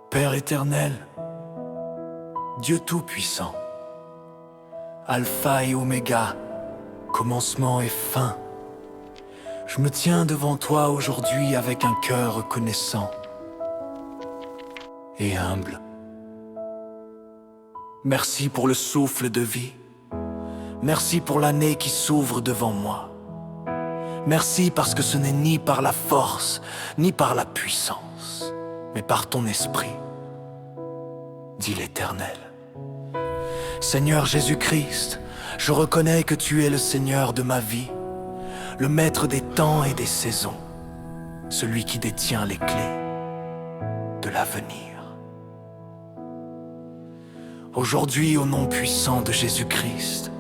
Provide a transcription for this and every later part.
Père éternel, Dieu Tout-Puissant, Alpha et Oméga, commencement et fin, je me tiens devant toi aujourd'hui avec un cœur reconnaissant et humble. Merci pour le souffle de vie. Merci pour l'année qui s'ouvre devant moi. Merci parce que ce n'est ni par la force, ni par la puissance, mais par ton esprit, dit l'Éternel. Seigneur Jésus-Christ, je reconnais que tu es le Seigneur de ma vie, le maître des temps et des saisons, celui qui détient les clés de l'avenir. Aujourd'hui, au nom puissant de Jésus-Christ,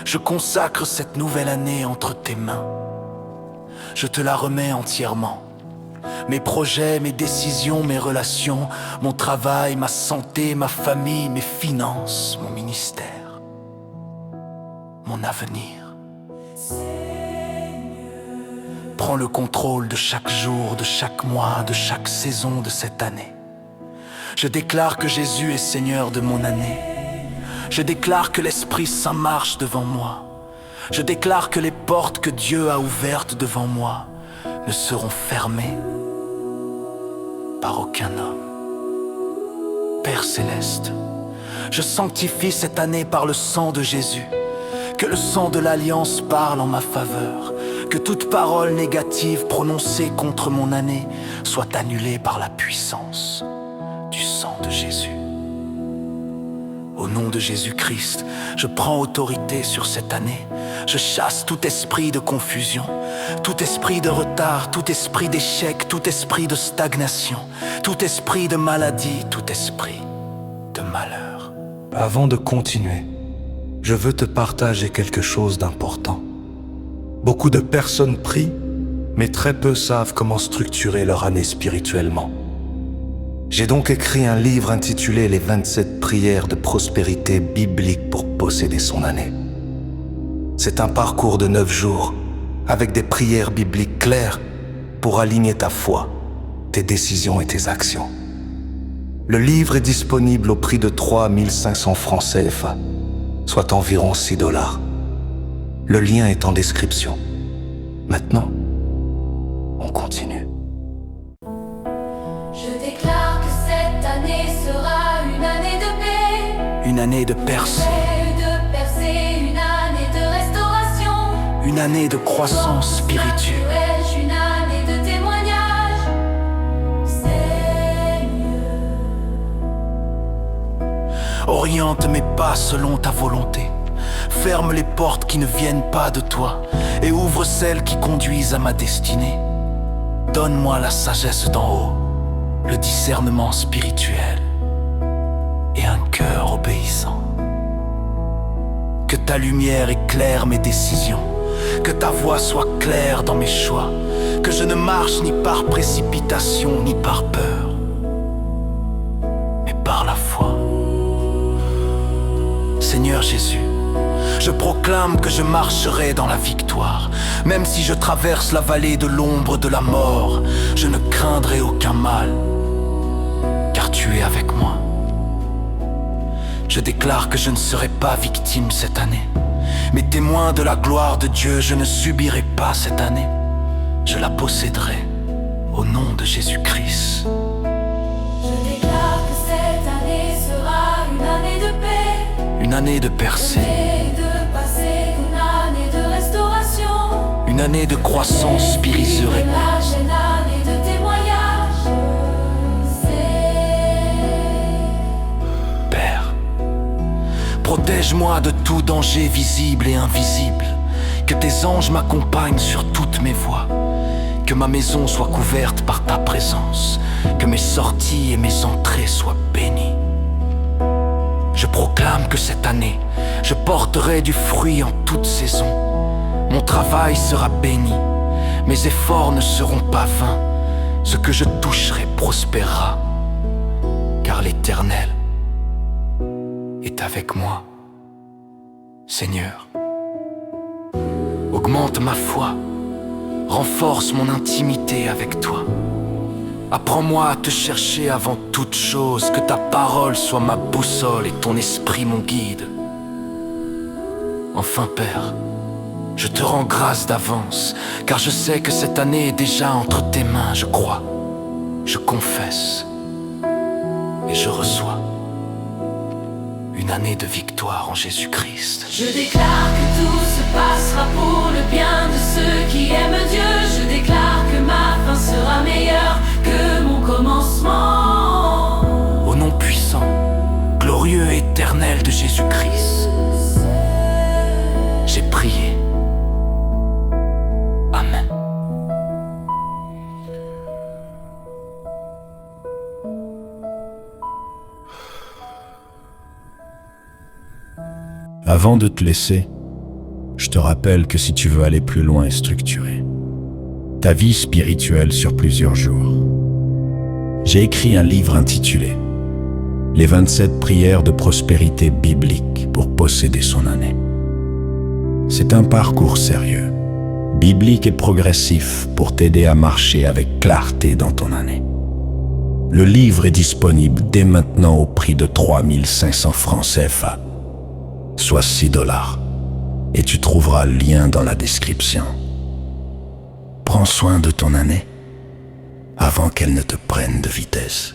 je consacre cette nouvelle année entre tes mains. Je te la remets entièrement. Mes projets, mes décisions, mes relations, mon travail, ma santé, ma famille, mes finances, mon ministère, mon avenir. Prends le contrôle de chaque jour, de chaque mois, de chaque saison de cette année. Je déclare que Jésus est Seigneur de mon année. Je déclare que l'Esprit Saint marche devant moi. Je déclare que les portes que Dieu a ouvertes devant moi ne seront fermées par aucun homme. Père Céleste, je sanctifie cette année par le sang de Jésus. Que le sang de l'Alliance parle en ma faveur. Que toute parole négative prononcée contre mon année soit annulée par la puissance du sang de Jésus. Au nom de Jésus-Christ, je prends autorité sur cette année. Je chasse tout esprit de confusion, tout esprit de retard, tout esprit d'échec, tout esprit de stagnation, tout esprit de maladie, tout esprit de malheur. Avant de continuer, je veux te partager quelque chose d'important. Beaucoup de personnes prient, mais très peu savent comment structurer leur année spirituellement. J'ai donc écrit un livre intitulé « Les 27 prières de prospérité biblique pour posséder son année ». C'est un parcours de 9 jours, avec des prières bibliques claires pour aligner ta foi, tes décisions et tes actions. Le livre est disponible au prix de 3 500 francs CFA, soit environ $6. Le lien est en description. Maintenant, on continue. Je déclare que cette année sera une année de paix, Une année de percée, de percée, une année de restauration, une année de croissance spirituelle. une année de témoignage. Seigneur, Oriente mes pas selon ta volonté. Ferme les portes qui ne viennent pas de toi et ouvre celles qui conduisent à ma destinée. Donne-moi la sagesse d'en haut, le discernement spirituel et un cœur obéissant. Que ta lumière éclaire mes décisions, que ta voix soit claire dans mes choix, que je ne marche ni par précipitation ni par peur, mais par la foi. Seigneur Jésus, je proclame que je marcherai dans la victoire. Même si je traverse la vallée de l'ombre de la mort, je ne craindrai aucun mal, car tu es avec moi. Je déclare que je ne serai pas victime cette année, mais témoin de la gloire de Dieu. Je ne subirai pas cette année, je la posséderai au nom de Jésus-Christ. je déclare que cette année sera une année de paix, Une année de percée, de passé, une année de restauration, une année de croissance spirituelle. une année de témoignage. Père, protège-moi de tout danger visible et invisible. Que tes anges m'accompagnent sur toutes mes voies. Que ma maison soit couverte par ta présence. Que mes sorties et mes entrées soient bénies. Je proclame que cette année, je porterai du fruit en toute saison. Mon travail sera béni. Mes efforts ne seront pas vains. Ce que je toucherai prospérera. Car l'Éternel est avec moi. Seigneur, Augmente ma foi, renforce mon intimité avec toi. Apprends-moi à te chercher avant toute chose, que ta parole soit ma boussole et ton esprit mon guide. Enfin, Père, je te rends grâce d'avance, car je sais que cette année est déjà entre tes mains. Je crois, je confesse et je reçois une année de victoire en Jésus-Christ. Je déclare que tout se passera pour le bien de ceux qui aiment Dieu. Je déclare que ma fin sera meilleure que mon commencement. Au nom puissant, glorieux et éternel de Jésus-Christ, j'ai prié. Amen. Avant de te laisser, je te rappelle que si tu veux aller plus loin et structurer ta vie spirituelle sur plusieurs jours, j'ai écrit un livre intitulé « Les 27 prières de prospérité biblique pour posséder son année ». C'est un parcours sérieux, biblique et progressif pour t'aider à marcher avec clarté dans ton année. Le livre est disponible dès maintenant au prix de 3500 francs CFA, soit $6, et tu trouveras le lien dans la description. Prends soin de ton année avant qu'elle ne te prenne de vitesse.